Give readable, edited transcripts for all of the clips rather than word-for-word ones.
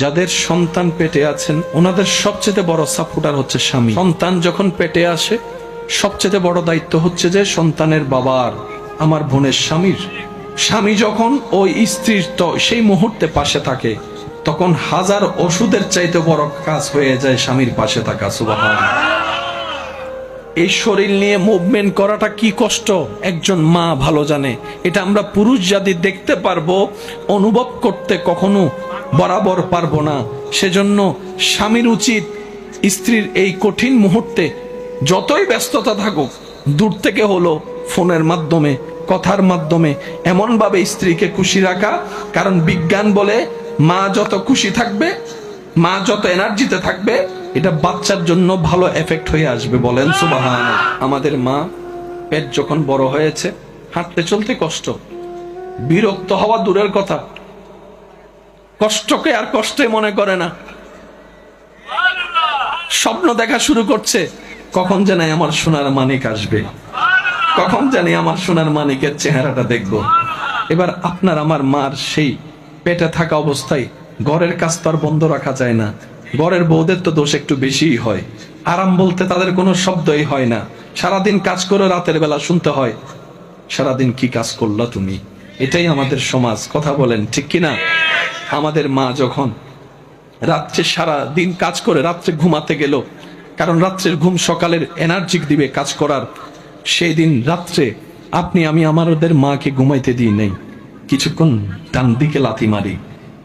যাদের সন্তান পেটে আছেন ওনাদের সবচেয়ে বড় সাপোর্টার হচ্ছে স্বামী। সন্তান যখন পেটে আসে সবচেয়ে বড় দায়িত্ব হচ্ছে যে সন্তানের বাবার, আমার বোনের স্বামীর। স্বামী যখন ওই স্ত্রীর তো সেই মুহূর্তে পাশে থাকে তখন হাজার ওষুধের চাইতে বড় কাজ হয়ে যায় স্বামীর পাশে থাকা। সুবহানাল্লাহ। এই শরীর নিয়ে মুভমেন্ট করাটা কি কষ্ট একজন মা ভালো জানে। এটা আমরা পুরুষ জাতি দেখতে পারবো, অনুভব করতে কখনো বরাবর পারবো না। সেজন্য স্বামীর উচিত স্ত্রীর এই কঠিন মুহূর্তে যতই ব্যস্ততা থাকুক দূর থেকে হলো ফোনের মাধ্যমে, কথার মাধ্যমে এমনভাবে স্ত্রীকে খুশি রাখা। কারণ বিজ্ঞান বলে মা যত খুশি থাকবে, মা যত এনার্জিতে থাকবে, এটা বাচ্চার জন্য ভালো এফেক্ট হয়ে আসবে। বলেন সুবহানাল্লাহ। আমাদের মা পেট যখন বড় হয়েছে হাঁটতে চলতে কষ্ট, বিরক্ত হওয়া দূরের কথা, কষ্টকে আর কষ্টে মনে করে না। স্বপ্ন দেখা শুরু করছে, কখন জানি আমার সোনার মানিক আসবে, কখন জানি আমার সোনার মানিকের চেহারাটা দেখব। এবার আপনার আমার মার সেই পেটে থাকা অবস্থায় ঘরের কাজ তো আর বন্ধ রাখা যায় না। ঘরের বউদের তো দোষ একটু বেশিই হয়। আরাম বলতে তাদের কোনো শব্দই হয় না। সারাদিন কাজ করে রাতের বেলা শুনতে হয়, সারাদিন কি কাজ করলা তুমি। এটাই আমাদের সমাজ। কথা বলেন ঠিক কিনা? আমাদের মা যখন রাত্রে সারা দিন কাজ করে রাত্রে ঘুমাতে গেল, কারণ রাত্রের ঘুম সকালের এনার্জি দিবে কাজ করার, সেই দিন রাত্রে আপনি আমি আমাদের মাকে ঘুমাইতে দিই নাই। কিছুক্ষণ ডান দিকে লাথি মারি,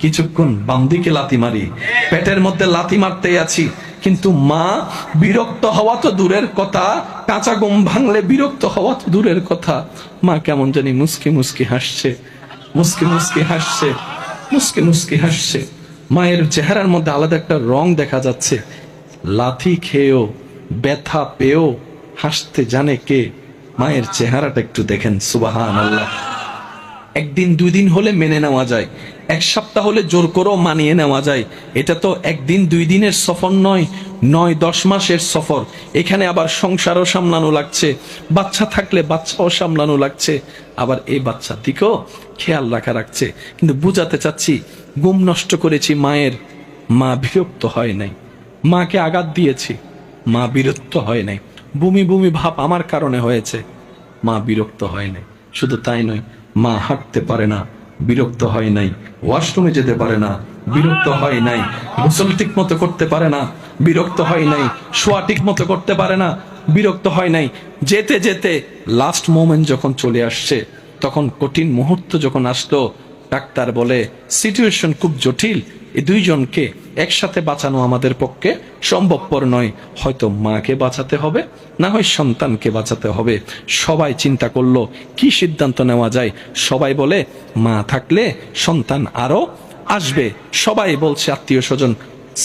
কিছুক্ষণ বাম দিকে লাথি মারি, পেটের মধ্যে লাথি মারতেই আছি। কিন্তু মা বিরক্ত হওয়া তো দূরের কথা, কাঁচা ঘুম ভাঙলে বিরক্ত হওয়া তো দূরের কথা। মা কেমন জানি মুস্কি মুস্কি হাসছে, মুস্কি মুস্কি হাসছে, মুস্কি মুস্কি হাসছে। মায়ের চেহারার মধ্যে আলাদা একটা রং দেখা যাচ্ছে। লাথি খেয়েও ব্যথা পেয়েও হাসতে জানে কে? মায়ের চেহারাটা একটু দেখেন। সুবহানাল্লাহ। একদিন দুই দিন হলে মেনে নেওয়া যায়, এক সপ্তাহ হলে জোর করেও মানিয়ে নেওয়া যায়। এটা তো একদিন দুই দিনের সফর নয়, 9-10 মাসের সফর। এখানে আবার সংসারও সামলানো লাগছে, বাচ্চা থাকলে বাচ্চাও সামলানো লাগছে, আবার এই বাচ্চার দিকেও খেয়াল রাখা রাখছে। কিন্তু বুঝাতে চাচ্ছি, ঘুম নষ্ট করেছি মায়ের, মা বিরক্ত হয় নাই। মাকে আঘাত দিয়েছি, মা বিরক্ত হয় নাই। বমি বমি ভাব আমার কারণে হয়েছে, মা বিরক্ত হয় নাই। শুধু তাই নয়, মা হাঁটতে পারে না, বিরক্ত হয় নাই। ওয়াশরুমে যেতে পারে না, বিরক্ত হয় নাই। গোসল ঠিক মতো করতে পারে না, বিরক্ত হয় নাই। শোয়া ঠিক মতো করতে পারে না, বিরক্ত হয় নাই। যেতে যেতে লাস্ট মোমেন্ট যখন চলে আসছে, তখন কঠিন মুহূর্ত যখন আসলো, ডাক্তার বলে সিচুয়েশন খুব জটিল, এই দুইজনকে একসাথে বাঁচানো আমাদের পক্ষে সম্ভবপর নয়। হয়তো মাকে বাঁচাতে হবে, না হয় সন্তানকে বাঁচাতে হবে। সবাই চিন্তা করলো কি সিদ্ধান্ত নেওয়া যায়। সবাই বলে মা থাকলে সন্তান আরো আসবে। সবাই বলছে আত্মীয় স্বজন,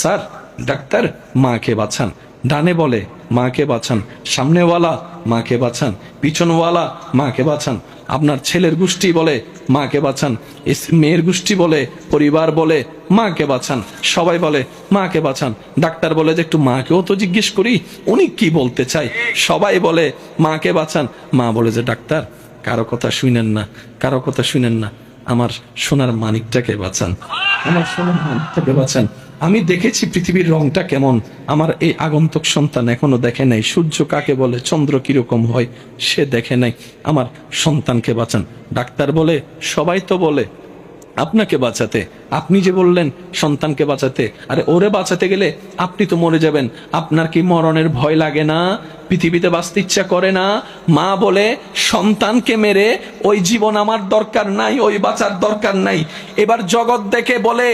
স্যার ডাক্তার মাকে বাঁচান। ডানে বলে মাকে বাঁচান, সামনেওয়ালা মাকে বাঁচান, পিছনওয়ালা মাকে বাঁচান। আপনার ছেলের গোষ্ঠী বলে মাকে বাঁচান, মেয়ের গোষ্ঠী বলে, পরিবার বলে মাকে বাঁচান, সবাই বলে মাকে বাঁচান। ডাক্তার বলে যে একটু মাকেও তো জিজ্ঞেস করি উনি কি বলতে চাই। সবাই বলে মাকে বাঁচান। মা বলে যে ডাক্তার কারো কথা শুনেন না, কারো কথা শুনেন না, আমার সোনার মানিকটাকে বাঁচান, আমার সোনার মানিকটাকে বাঁচান। আমি দেখেছি পৃথিবীর রংটা কেমন, আমার এই আগন্তুক সন্তান এখনো দেখে নাই। সূর্য কাকে বলে, চন্দ্র কিরকম হয় সে দেখে নাই, আমার সন্তানকে বাঁচান। ডাক্তার বলে সবাই তো বলে আপনাকে বাঁচাতে, আপনি যে বললেন সন্তানকে বাঁচাতে, আরে ওরে বাঁচাতে গেলে আপনি তো মরে যাবেন। আপনার কি মরণের ভয় লাগে না? পৃথিবীতে বাঁচতে ইচ্ছা করে না? মা বলে সন্তানকে মেরে ওই জীবন আমার দরকার নাই, ওই বাঁচার দরকার নাই। এবার জগৎ দেখে বলে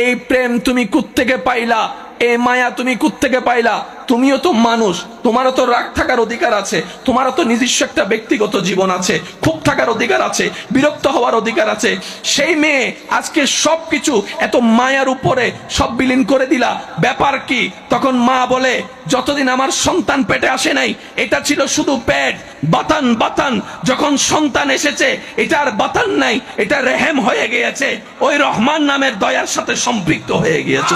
এই প্রেম তুমি কোত্থেকে পাইলা, এই মায়া তুমি কোত্থেকে পাইলা? তুমিও তো মানুষ, তোমারও তো রাগ থাকার অধিকার আছে, তোমারও তো নিজস্ব একটা ব্যক্তিগত জীবন আছে, ক্ষোভ থাকার অধিকার আছে, বিরক্ত হওয়ার অধিকার আছে। সেই মেয়ে আজকে সবকিছু এত মায়ার উপরে সব বিলীন করে দিলা, ব্যাপার কি? তখন মা বলে যতদিন আমার সন্তান পেটে আসে নাই এটা ছিল শুধু পেট, বাতান বাতান। যখন সন্তান এসেছে এটা আর বাতান নাই, এটা রেহেম হয়ে গিয়েছে, ওই রহমান নামের দয়ার সাথে সম্পৃক্ত হয়ে গিয়েছে।